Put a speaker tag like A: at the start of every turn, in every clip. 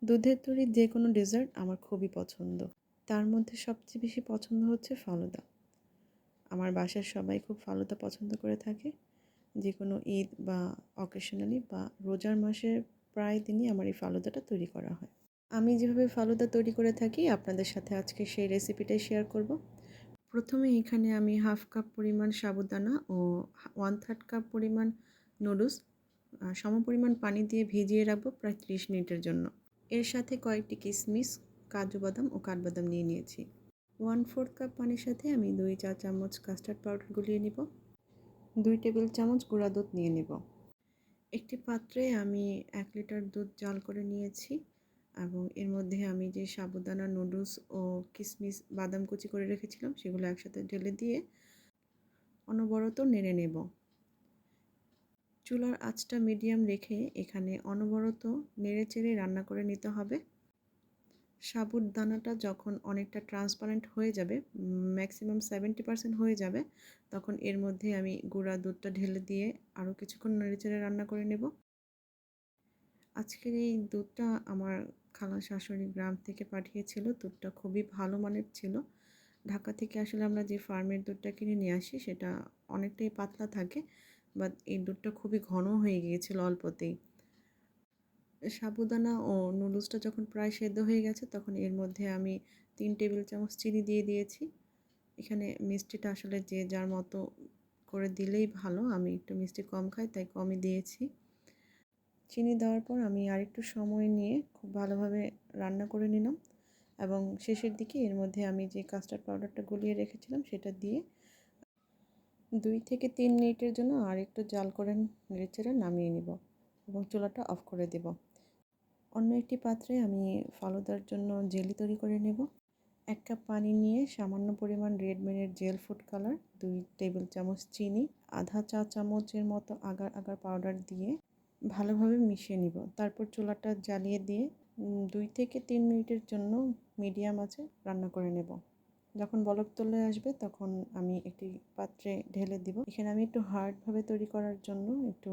A: দুধের তৈরি যে কোনো ডেজার্ট আমার খুবই পছন্দ। তার মধ্যে সবচেয়ে বেশি পছন্দ হচ্ছে ফালুদা। আমার বাসার সবাই খুব ফালুদা পছন্দ করে থাকে। যে কোনো ঈদ বা অকেশনালি বা রোজার মাসের প্রায় দিনই আমার এই ফালুদাটা তৈরি করা হয়। আমি যেভাবে ফালুদা তৈরি করে থাকি আপনাদের সাথে আজকে সেই রেসিপিটাই শেয়ার করব। প্রথমে এখানে আমি 1/2 কাপ পরিমাণ সাবুদানা ও 1/3 কাপ পরিমাণ নুডলস সমপরিমাণ পানি দিয়ে ভিজিয়ে রাখবো প্রায় 30 মিনিটের জন্য। এর সাথে কয়েকটি কিশমিশ, কাজু বাদাম ও কাঠবাদাম নিয়ে নিয়েছি। 1/4 কাপ পানির সাথে আমি 2 চা চামচ কাস্টার্ড পাউডার গুলিয়ে নিব। 2 টেবিল চামচ গুঁড়া দুধ নিয়ে নিব। একটি পাত্রে আমি 1 লিটার দুধ জাল করে নিয়েছি এবং এর মধ্যে আমি যে সাবুদানা, নুডলস ও কিশমিশ, বাদাম কুচি করে রেখেছিলাম সেগুলো একসাথে ঢেলে দিয়ে অনবরত নেড়ে নেব। চুলার আঁচটা মিডিয়াম রেখে এখানে অনবরত নেড়েচেড়ে রান্না করে নিতে হবে। সাবুর দানাটা যখন অনেকটা ট্রান্সপারেন্ট হয়ে যাবে, ম্যাক্সিমাম 70% হয়ে যাবে, তখন এর মধ্যে আমি গুঁড়া দুধটা ঢেলে দিয়ে আরও কিছুক্ষণ নেড়েচেড়ে রান্না করে নেব। আজকের এই দুধটা আমার খালা শাশুড়ি গ্রাম থেকে পাঠিয়েছিল। দুধটা খুবই ভালো মানের ছিল। ঢাকা থেকে আসলে আমরা যে ফার্মের দুধটা কিনে নিয়ে আসি সেটা অনেকটাই পাতলা থাকে, বাট এই দুধটা খুবই ঘন হয়ে গিয়েছিল অল্পতেই। সাবুদানা ও নুডলসটা যখন প্রায় সেদ্ধ হয়ে গেছে তখন এর মধ্যে আমি 3 টেবিল চামচ চিনি দিয়ে দিয়েছি। এখানে মিষ্টিটা আসলে যে যার মতো করে দিলেই ভালো। আমি একটু মিষ্টি কম খাই তাই কমই দিয়েছি। চিনি দেওয়ার পর আমি আরেকটু সময় নিয়ে খুব ভালোভাবে রান্না করে নিলাম এবং শেষের দিকে এর মধ্যে আমি যে কাস্টার্ড পাউডারটা গুলিয়ে রেখেছিলাম সেটা দিয়ে 2 থেকে 3 মিনিটের জন্য আরেকটু জাল করে নেড়েচেড়ে নামিয়ে নিব এবং চুলাটা অফ করে দেব। অন্য একটি পাত্রে আমি ফালুদার জন্য জেলি তৈরি করে নেব। 1 কাপ পানি নিয়ে সামান্য পরিমাণ রেডমেনের জেল ফুড কালার, 2 টেবিল চামচ চিনি, আধা চা চামচের মতো আগার আগার পাউডার দিয়ে ভালোভাবে মিশিয়ে নিব। তারপর চুলাটা জ্বালিয়ে দিয়ে 2 থেকে 3 মিনিটের জন্য মিডিয়াম আঁচে রান্না করে নেব। যখন বলক চলে আসবে তখন আমি একটি পাত্রে ঢেলে দিব। এখানে আমি একটু হার্ডভাবে তৈরি করার জন্য একটু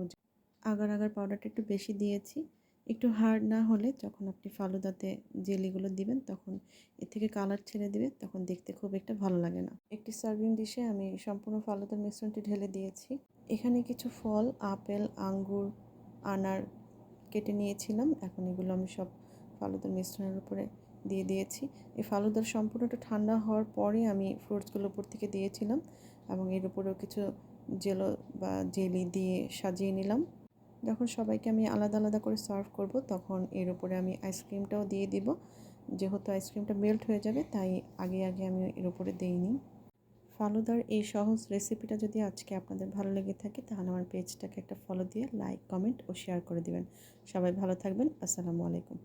A: আগার আগার পাউডারটা একটু বেশি দিয়েছি। একটু হার্ড না হলে যখন আপনি ফালুদাতে জেলিগুলো দিবেন তখন এর থেকে কালার ছেড়ে দিবে, তখন দেখতে খুব একটা ভালো লাগে না। একটি সার্ভিং ডিশে আমি সম্পূর্ণ ফালুদার মিশ্রণটি ঢেলে দিয়েছি। এখানে কিছু ফল, আপেল, আঙ্গুর, আনার কেটে নিয়েছিলাম। এখন এগুলো আমি সব ফালুদার মিশ্রণের উপরে দিয়ে দিয়েছি। এই ফালুদার সম্পূর্ণটা ঠান্ডা হওয়ার পরে আমি ফ্রুটসগুলো উপর থেকে দিয়েছিলাম এবং এর উপরেও কিছু জেলো বা জেলি দিয়ে সাজিয়ে নিলাম। যখন সবাইকে আমি আলাদা আলাদা করে সার্ভ করব তখন এর উপরে আমি আইসক্রিমটাও দিয়ে দিব। যেহেতু আইসক্রিমটা মেল্ট হয়ে যাবে তাই আগে আগে আমি এর উপরে দিইনি। ফালুদার এই সহজ রেসিপিটা যদি আজকে আপনাদের ভালো লেগে থাকে তাহলে আমার পেজটাকে একটা ফলো দিয়ে লাইক, কমেন্ট ও শেয়ার করে দিবেন। সবাই ভালো থাকবেন। আসসালামু আলাইকুম।